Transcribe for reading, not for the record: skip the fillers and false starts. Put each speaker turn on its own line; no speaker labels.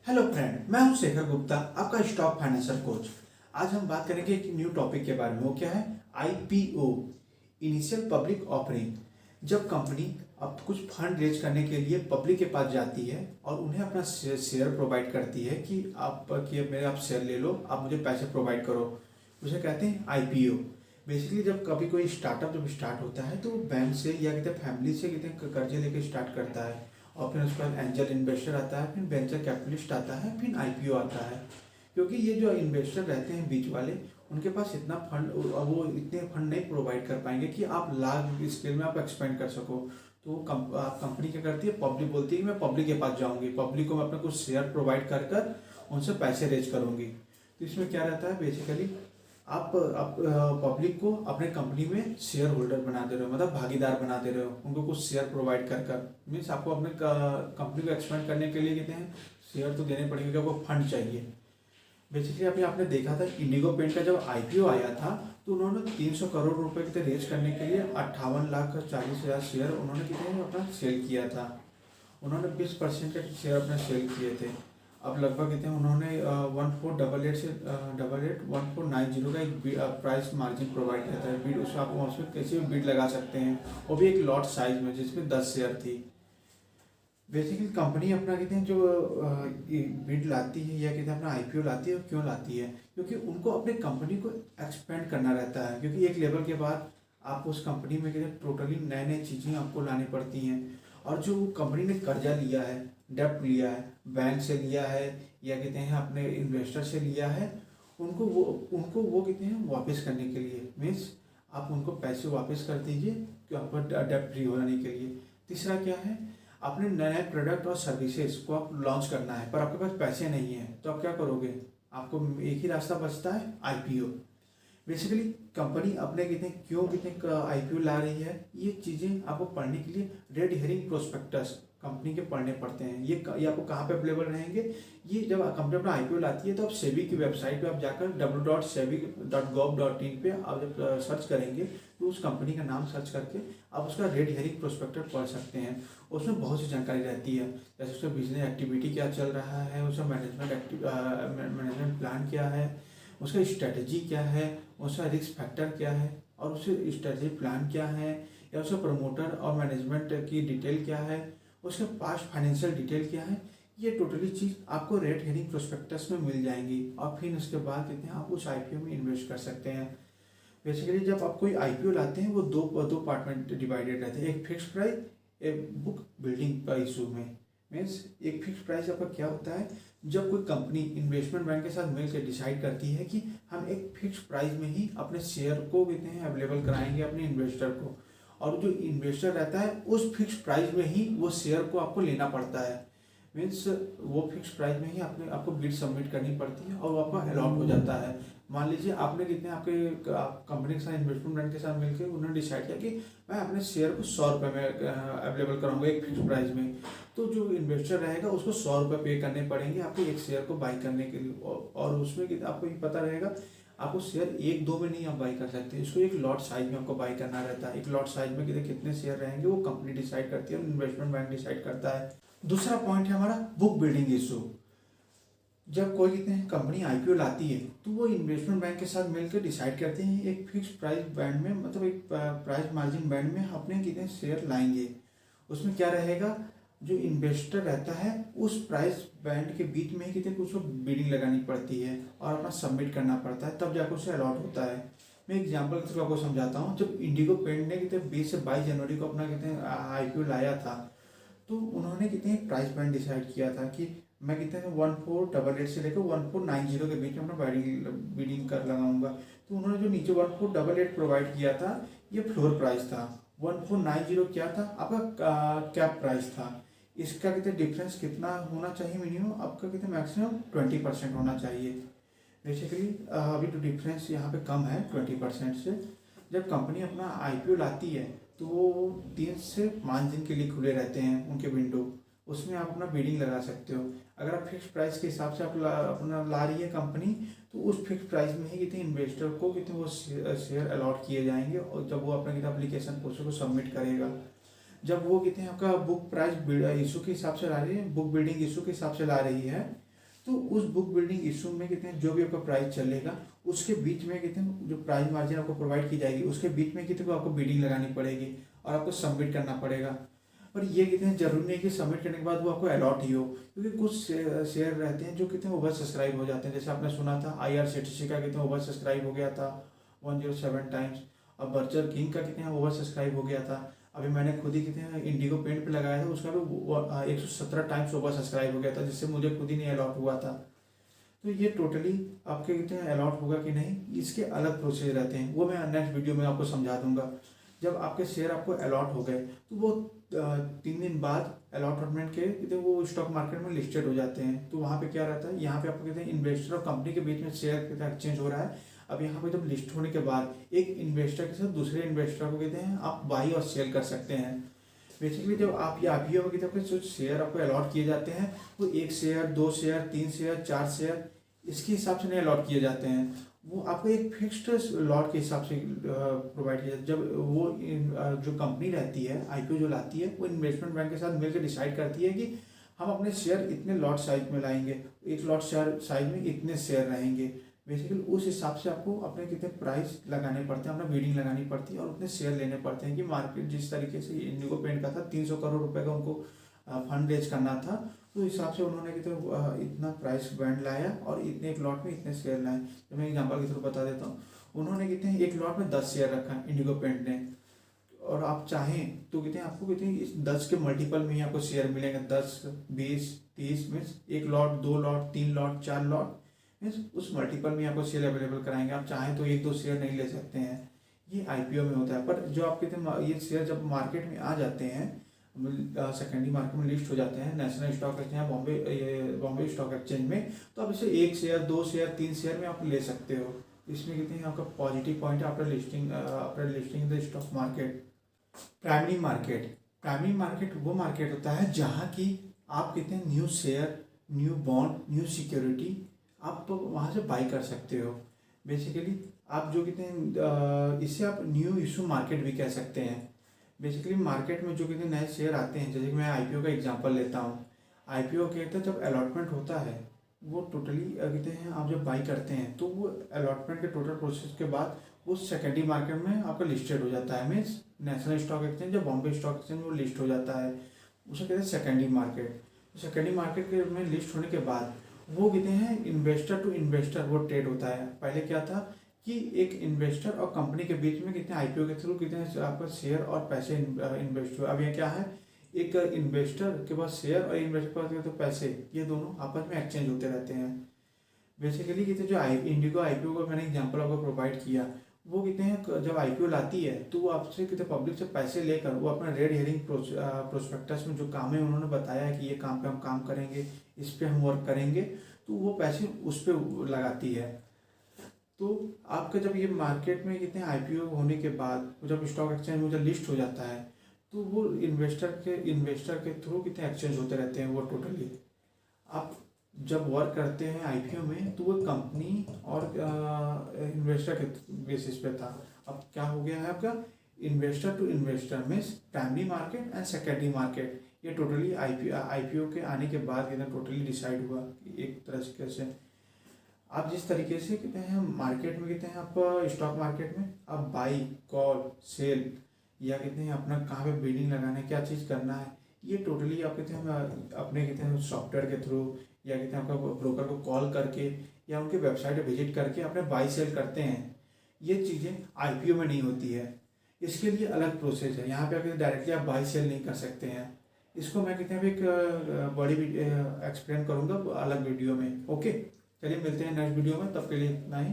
Hello friend, मैं हूं शेखर गुप्ता, आपका स्टॉक फाइनेंसर कोच। आज हम बात करेंगे एक न्यू टॉपिक के बारे में। वो क्या है? IPO, initial public offering. जब कंपनी अब कुछ फंड रेज करने के लिए पब्लिक के पास जाती है और उन्हें अपना शेयर प्रोवाइड करती है कि मेरे आप शेयर ले लो, आप मुझे पैसे प्रोवाइड करो, उसे कहते हैं आईपीओ। बेसिकली जब कभी कोई स्टार्टअप जब स्टार्ट होता है तो बैंक से या कहते हैं फैमिली से कहते हैं कर्जे लेके स्टार्ट करता है, और फिर उसके बाद एंजल इन्वेस्टर आता है, फिर वेंचर कैपिटलिस्ट आता है, फिर आईपीओ आता है। क्योंकि ये जो इन्वेस्टर रहते हैं बीच वाले, उनके पास इतना फंड, वो इतने फंड नहीं प्रोवाइड कर पाएंगे कि आप लार्ज स्केल में आप एक्सपेंड कर सको। तो कंपनी क्या करती है? पब्लिक बोलती है कि मैं पब्लिक के पास जाऊंगी, पब्लिक को मैं अपना कुछ शेयर प्रोवाइड कर कर उनसे पैसे रेज करूंगी। तो इसमें क्या रहता है? बेसिकली आप पब्लिक को अपने कंपनी में शेयर होल्डर बना दे रहे हो, मतलब भागीदार बना दे रहे हो, उनको कुछ शेयर प्रोवाइड कर कर। मीन्स आपको अपने कंपनी को एक्सपेंड करने के लिए कहते हैं शेयर तो देने पड़ेंगे, क्योंकि आपको फंड चाहिए। बेसिकली अभी आपने देखा था इंडिगो पेंट का जब आईपीओ आया था, तो उन्होंने 300 करोड़ रुपए के रेज करने के लिए 58,40,000 शेयर उन्होंने कितने अपना सेल किया था। उन्होंने 20% के शेयर अपने सेल किए थे। अब लगभग कितने उन्होंने 1488 से 1490 का एक प्राइस मार्जिन प्रोवाइड किया था। बीड उसमें आप उसमें कैसे भी बीड लगा सकते हैं, वो भी एक लॉट साइज में जिसमें 10 शेयर थी। बेसिकली कंपनी अपना कहते हैं जो बिड लाती है या कहते हैं अपना आईपीओ लाती है, क्यों लाती है? क्योंकि उनको अपने कंपनी को एक्सपेंड करना रहता है। क्योंकि एक लेवल के बाद आप उस कंपनी में कहते हैं टोटली नए नए चीज़ें आपको लानी पड़ती हैं। और जो कंपनी ने कर्जा लिया है, डेप्ट लिया है, बैंक से लिया है या कहते हैं अपने इन्वेस्टर से लिया है, उनको कहते हैं वापस करने के लिए। मीन्स आप उनको पैसे वापस कर दीजिए कि आपको डेप्ट फ्री होने के लिए। तीसरा क्या है? अपने नए प्रोडक्ट और सर्विसेज को आप लॉन्च करना है, पर आपके पास पैसे नहीं है, तो आप क्या करोगे? आपको एक ही रास्ता बचता है, आईपीओ। बेसिकली कंपनी अपने कितने क्यों कितने आईपीओ ला रही है, ये चीज़ें आपको पढ़ने के लिए रेड हेरिंग प्रोस्पेक्टस कंपनी के पढ़ने पड़ते हैं। ये आपको कहाँ पे अवेलेबल रहेंगे? ये जब कंपनी अपना आईपीओ लाती है तो आप सेबी की वेबसाइट पे आप जाकर www.sebi.gov.in पे आप जब सर्च करेंगे तो उस कंपनी का नाम सर्च करके आप उसका रेड हेरिंग प्रोस्पेक्टस पढ़ सकते हैं। उसमें बहुत सी जानकारी रहती है, जैसे उसका बिजनेस एक्टिविटी क्या चल रहा है, उसका मैनेजमेंट प्लान क्या है, उसका स्ट्रेटजी क्या है, उसका रिस्क फैक्टर क्या है, और उसके स्ट्रेटजी प्लान क्या है, या उसका प्रमोटर और मैनेजमेंट की डिटेल क्या है, उसका पास्ट फाइनेंशियल डिटेल क्या है। ये टोटली चीज़ आपको रेड हेरिंग प्रोस्पेक्टस में मिल जाएंगी, और फिर उसके बाद कहते हैं आप उस आईपीओ में इन्वेस्ट कर सकते हैं। बेसिकली जब आप कोई आईपीओ लाते हैं वो दो पार्ट में डिवाइडेड रहते हैं, एक फिक्स प्राइस, एक बुक बिल्डिंग का इशू में। मीन्स एक फिक्स प्राइस आपका क्या होता है? जब कोई कंपनी इन्वेस्टमेंट बैंक के साथ मिलकर डिसाइड करती है कि हम एक फिक्स प्राइस में ही अपने शेयर को कहते हैं अवेलेबल कराएंगे अपने इन्वेस्टर को, और जो इन्वेस्टर रहता है उस फिक्स प्राइस में ही वो शेयर को आपको लेना पड़ता है। मीन्स वो फिक्स प्राइस में ही आपको बिड सबमिट करनी पड़ती है और वो आपका अलॉट हो जाता है। मान लीजिए आपने कितने आपके कंपनी के साथ इन्वेस्टमेंट बैंक के साथ मिलकर उन्होंने डिसाइड किया कि मैं अपने शेयर को 100 रुपये में अवेलेबल कराऊंगा एक फिक्स प्राइस में, तो जो इन्वेस्टर रहेगा उसको 100 रुपये पे करने पड़ेंगे आपको एक शेयर को बाई करने के लिए। और उसमें आपको ये पता रहेगा आपको शेयर एक दो में नहीं आप बाई कर सकते, इसको एक लॉट साइज में आपको बाई करना रहता है। एक लॉट साइज में कितने शेयर रहेंगे वो कंपनी डिसाइड करती है और इन्वेस्टमेंट बैंक डिसाइड करता है। दूसरा पॉइंट है हमारा बुक बिल्डिंग इशू। जब कोई कितने कंपनी आईपीओ लाती है तो वो इन्वेस्टमेंट बैंक के साथ मिलकर डिसाइड करते हैं एक फिक्स प्राइस बैंड में, मतलब एक प्राइस मार्जिन बैंड में अपने कितने शेयर लाएंगे। उसमें क्या रहेगा? जो इन्वेस्टर रहता है उस प्राइस बैंड के बीच में ही कितने कुछ बिडिंग लगानी पड़ती है और अपना सबमिट करना पड़ता है, तब जाकर उसे अलॉट होता है। मैं एग्जाम्पल के थ्रू आपको समझाता हूँ। जब इंडिगो पेंट ने कितने 20 से 22 जनवरी को अपना कितने आईपीओ लाया था, तो उन्होंने कितने प्राइस बैंड डिसाइड किया था कि मैं कितने 1488 से लेकर 1490 के बीच में अपना बिडिंग कर लगाऊंगा। तो उन्होंने जो नीचे 1488 प्रोवाइड किया था ये फ्लोर प्राइस था, 1490 क्या था? आपका कैप प्राइस था। इसका कितने डिफरेंस कितना होना चाहिए? मिनिमम आपका कितने मैक्सिमम 20% होना चाहिए। बेसिकली अभी तो डिफरेंस यहाँ पे कम है 20% से। जब कंपनी अपना आईपीओ लाती है तो वो 3 से 5 दिन के लिए खुले रहते हैं उनके विंडो, उसमें आप अपना बिडिंग लगा सकते हो। अगर आप फिक्स प्राइस के हिसाब से आप अपना ला रही है कंपनी, तो उस फिक्स प्राइस में ही कितने इन्वेस्टर को कितने वो शेयर अलॉट किए जाएंगे, और जब वो अपना कितना एप्लीकेशन प्रोसेस को सबमिट करेगा, जब वो कितने आपका बुक प्राइस इशू के हिसाब से ला रही है, बुक बिल्डिंग इशू के हिसाब से ला रही है, तो उस बुक बिल्डिंग इशू में कहते हैं जो भी आपका प्राइस चलेगा उसके बीच में कहते हैं जो प्राइस मार्जिन आपको प्रोवाइड की जाएगी उसके बीच में कहते हैं आपको बिडिंग लगानी पड़ेगी और आपको सबमिट करना पड़ेगा। पर ये कहते हैं जरूरी नहीं कि सबमिट करने के बाद वो आपको अलॉट ही हो, क्योंकि कुछ शेयर रहते हैं जो कहते हैं ओवर सब्सक्राइब हो जाते हैं। जैसे आपने सुना था IRCTC का कहते हैं ओवर सब्सक्राइब हो गया था 107 टाइम्स। अब बर्गर किंग का कहते हैं ओवर सब्सक्राइब हो गया था। अभी मैंने खुद ही कहते हैं इंडिगो पेंट पे लगाया था, उसका भी 117 टाइम्स ओवर सब्सक्राइब हो गया था, जिससे मुझे खुद ही नहीं अलॉट हुआ था। तो ये टोटली आपके कहते हैं अलॉट होगा कि नहीं, इसके अलग प्रोसेस रहते हैं, वो मैं नेक्स्ट वीडियो में आपको समझा दूंगा। जब आपके शेयर आपको अलॉट हो गए तो वो 3 दिन बाद अलॉटमेंट के कहते हैं वो स्टॉक मार्केट में लिस्टेड हो जाते हैं। तो वहाँ पे क्या रहता है, यहाँ पे आपको कहते हैं इन्वेस्टर और कंपनी के बीच में शेयर कहते हैं एक्सचेंज हो रहा है। अब यहाँ पे जब लिस्ट होने के बाद एक इन्वेस्टर के साथ दूसरे इन्वेस्टर को कहते हैं आप बाई और सेल कर सकते हैं। बेसिकली जब आप ये IPO की तरफ जो शेयर आपको अलॉट किए जाते हैं वो 1 शेयर 2 शेयर 3 शेयर 4 शेयर इसके हिसाब से नहीं अलॉट किए जाते हैं, वो आपको एक फिक्स्ड लॉट के हिसाब से प्रोवाइड किया जाता है। जब वो जो कंपनी रहती है IPO जो लाती है वो इन्वेस्टमेंट बैंक के साथ मिलकर डिसाइड करती है कि हम अपने शेयर इतने लॉट साइज में लाएंगे, एक लॉट शेयर साइज में इतने शेयर रहेंगे। बेसिकली उस हिसाब से आपको अपने कितने प्राइस लगाने पड़ते हैं, अपना बिडिंग लगानी पड़ती है और उतने शेयर लेने पड़ते हैं कि मार्केट जिस तरीके से इंडिगो पेंट का था 300 करोड़ रुपए का उनको फंड रेज करना था, तो हिसाब से उन्होंने कितने इतना प्राइस बैंड लाया और इतने एक लॉट में इतने शेयर लाए। तो मैं एग्जांपल के थ्रू बता देता हूँ, उन्होंने कितने एक लॉट में 10 शेयर रखा इंडिगो पेंट ने, और आप चाहें तो कितने आपको कितने इस 10 के मल्टीपल में ही आपको शेयर मिलेंगे, 10 20 30 मीन्स एक lot 2 lot 3 lot 4 lot means उस मल्टीपल में आपको शेयर अवेलेबल कराएंगे। आप चाहें तो 1-2 शेयर नहीं ले सकते हैं, ये IPO में होता है। पर जो आप कहते हैं ये शेयर जब मार्केट में आ जाते हैं, सेकेंडरी मार्केट में लिस्ट हो जाते हैं national stock exchange Bombay stock exchange में, तो आप इसे 1 शेयर 2 शेयर 3 शेयर में आप ले सकते हो। इसमें कितने आपका पॉजिटिव पॉइंट है after listing the stock market. Primary market वो मार्केट होता है जहाँ की आप कितने new share new bond new security आप तो वहाँ से बाई कर सकते हो। बेसिकली आप जो कितने इससे आप न्यू इशू मार्केट भी कह सकते हैं। बेसिकली मार्केट में जो कितने नए शेयर आते हैं, जैसे कि मैं IPO का एग्जांपल लेता हूँ। IPO कहते हैं जब अलॉटमेंट होता है वो टोटली कहते हैं आप जब बाई करते हैं तो वो अलॉटमेंट के टोटल प्रोसेस के बाद उस सेकेंडरी मार्केट में आपका लिस्टेड हो जाता है, मीन्स नेशनल स्टॉक एक्सचेंज या बॉम्बे स्टॉक एक्सचेंज वो लिस्ट हो जाता है, उसे कहते हैं सेकेंडरी मार्केट। सेकेंडरी मार्केट के में लिस्ट होने के बाद वो कहते हैं इन्वेस्टर टू इन्वेस्टर वो ट्रेड होता है। पहले क्या था कि एक इन्वेस्टर और कंपनी के बीच में कितने IPO के थ्रू कितने आपका शेयर और पैसे इन्वेस्ट हुए। अब ये क्या है, एक इन्वेस्टर के पास शेयर और इन्वेस्टर के पास तो पैसे, ये दोनों आपस में एक्सचेंज होते रहते हैं। बेसिकली कितने जो इंडिगो IPO का मैंने एग्जांपल आपको प्रोवाइड किया, वो कितने हैं जब IPO लाती है तो वो आपसे कितने पब्लिक से पैसे लेकर वो अपना रेड हेयरिंग प्रोस्पेक्टस में जो काम है उन्होंने बताया कि ये काम पे हम काम करेंगे, इस पे हम वर्क करेंगे, तो वो पैसे उस पर लगाती है। तो आपका जब ये मार्केट में कितने IPO होने के बाद जब स्टॉक एक्सचेंज में जब लिस्ट हो जाता है तो वो इन्वेस्टर के थ्रू कितने एक्सचेंज होते रहते हैं वो टोटली। आप जब वर्क करते हैं IPO में तो वो कंपनी और इन्वेस्टर के बेसिस पे था। अब क्या हो गया है आपका investor to investor means primary market and secondary market, ये टोटली IPO के आने के बाद ये टोटली डिसाइड हुआ एक तरह से। आप जिस तरीके से कहते हैं मार्केट में कहते हैं आप स्टॉक मार्केट में आप बाई कॉल सेल या कहते हैं अपना कहाँ पे बिडिंग लगाना है क्या चीज़ करना है, ये टोटली आप कहते हैं अपने कहते हैं सॉफ्टवेयर के थ्रू या कहते हैं आपका ब्रोकर को कॉल करके या उनके वेबसाइट पर विजिट करके अपने बाई सेल करते हैं। ये चीज़ें IPO में नहीं होती है, इसके लिए अलग प्रोसेस है। यहाँ पे आप डायरेक्टली आप बाई सेल नहीं कर सकते हैं। इसको मैं कहते हैं एक बड़ी एक्सप्लेन करूँगा अलग वीडियो में। ओके, चलिए मिलते हैं नेक्स्ट वीडियो में, तब के लिए इतना ही।